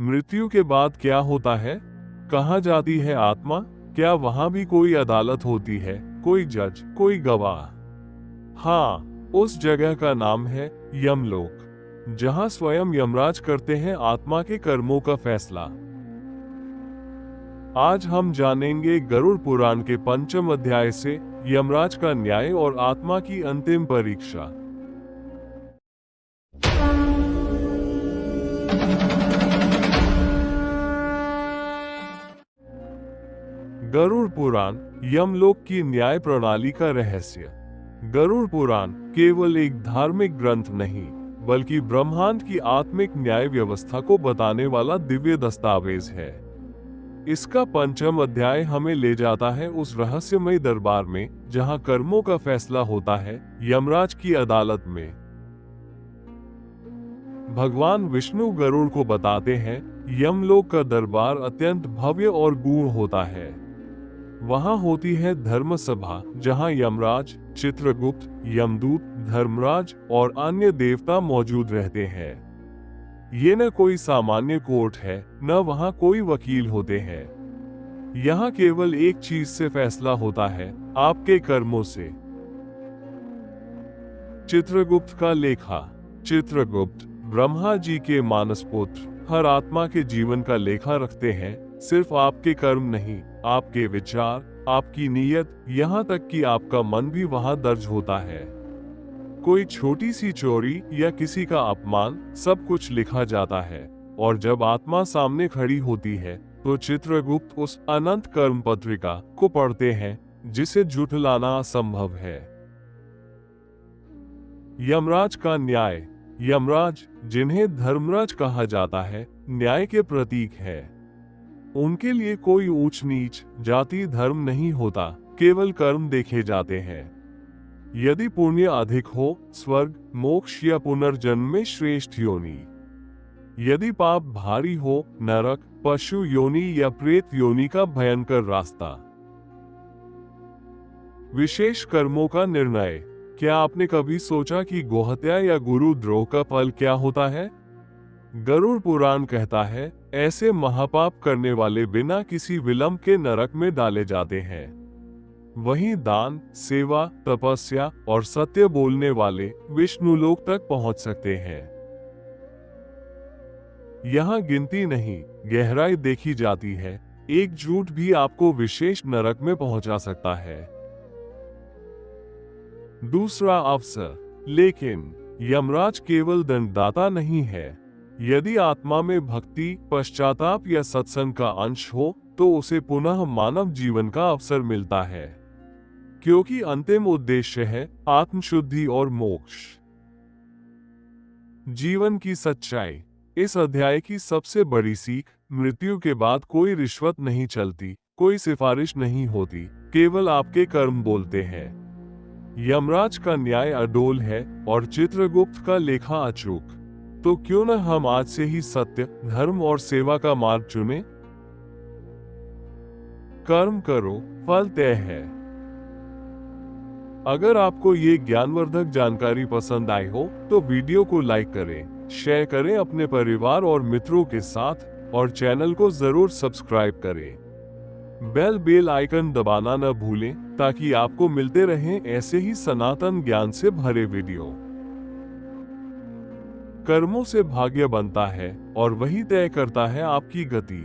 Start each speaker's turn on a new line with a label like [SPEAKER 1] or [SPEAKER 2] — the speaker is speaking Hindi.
[SPEAKER 1] मृत्यु के बाद क्या होता है? कहाँ जाती है आत्मा? क्या वहां भी कोई अदालत होती है, कोई जज, कोई गवाह? हाँ, उस जगह का नाम है यमलोक, जहां स्वयं यमराज करते हैं आत्मा के कर्मों का फैसला। आज हम जानेंगे गरुड़ पुराण के 5वें अध्याय से यमराज का न्याय और आत्मा की अंतिम परीक्षा। गरुड़ पुराण यमलोक की न्याय प्रणाली का रहस्य। गरुड़ पुराण केवल एक धार्मिक ग्रंथ नहीं, बल्कि ब्रह्मांड की आत्मिक न्याय व्यवस्था को बताने वाला दिव्य दस्तावेज है। इसका 5वां अध्याय हमें ले जाता है उस रहस्यमय दरबार में जहां कर्मों का फैसला होता है, यमराज की अदालत में। भगवान विष्णु गरुड़ को बताते हैं, यमलोक का दरबार अत्यंत भव्य और गूढ़ होता है। वहां होती है धर्म सभा, जहां यमराज, चित्रगुप्त, यमदूत, धर्मराज और अन्य देवता मौजूद रहते हैं। ये न कोई सामान्य कोर्ट है, न वहां कोई वकील होते हैं। यहाँ केवल एक चीज से फैसला होता है, आपके कर्मों से। चित्रगुप्त का लेखा। चित्रगुप्त ब्रह्मा जी के मानस पुत्र हर आत्मा के जीवन का लेखा रखते हैं। सिर्फ आपके कर्म नहीं, आपके विचार, आपकी नीयत, यहाँ तक कि आपका मन भी वहां दर्ज होता है। कोई छोटी सी चोरी या किसी का अपमान, सब कुछ लिखा जाता है। और जब आत्मा सामने खड़ी होती है तो चित्रगुप्त उस अनंत कर्म पत्रिका को पढ़ते हैं, जिसे झुठलाना असंभव है। यमराज का न्याय। यमराज, जिन्हें धर्मराज कहा जाता है, न्याय के प्रतीक है। उनके लिए कोई ऊंच नीच, जाति, धर्म नहीं होता, केवल कर्म देखे जाते हैं। यदि पुण्य अधिक हो, स्वर्ग, मोक्ष या पुनर्जन्म में श्रेष्ठ योनि। यदि पाप भारी हो, नरक, पशु योनि या प्रेत योनि का भयंकर रास्ता। विशेष कर्मों का निर्णय। क्या आपने कभी सोचा कि गोहत्या या गुरुद्रोह का फल क्या होता है? गरुड़ पुराण कहता है, ऐसे महापाप करने वाले बिना किसी विलंब के नरक में डाले जाते हैं। वहीं दान, सेवा, तपस्या और सत्य बोलने वाले विष्णुलोक तक पहुंच सकते हैं। यहाँ गिनती नहीं, गहराई देखी जाती है। एक झूठ भी आपको विशेष नरक में पहुंचा सकता है। दूसरा अवसर। लेकिन यमराज केवल दंडदाता नहीं है। यदि आत्मा में भक्ति, पश्चाताप या सत्संग का अंश हो तो उसे पुनः मानव जीवन का अवसर मिलता है, क्योंकि अंतिम उद्देश्य है आत्मशुद्धि और मोक्ष। जीवन की सच्चाई। इस अध्याय की सबसे बड़ी सीख, मृत्यु के बाद कोई रिश्वत नहीं चलती, कोई सिफारिश नहीं होती, केवल आपके कर्म बोलते हैं। यमराज का न्याय अडोल है और चित्रगुप्त का लेखा अचूक। तो क्यों न हम आज से ही सत्य, धर्म और सेवा का मार्ग चुनें? कर्म करो, फल तय है। अगर आपको ये ज्ञानवर्धक जानकारी पसंद आई हो तो वीडियो को लाइक करें, शेयर करें अपने परिवार और मित्रों के साथ, और चैनल को जरूर सब्सक्राइब करें। बेल आइकन दबाना न भूलें, ताकि आपको मिलते रहें ऐसे ही सनातन ज्ञान से भरे वीडियो। कर्मों से भाग्य बनता है और वही तय करता है आपकी गति।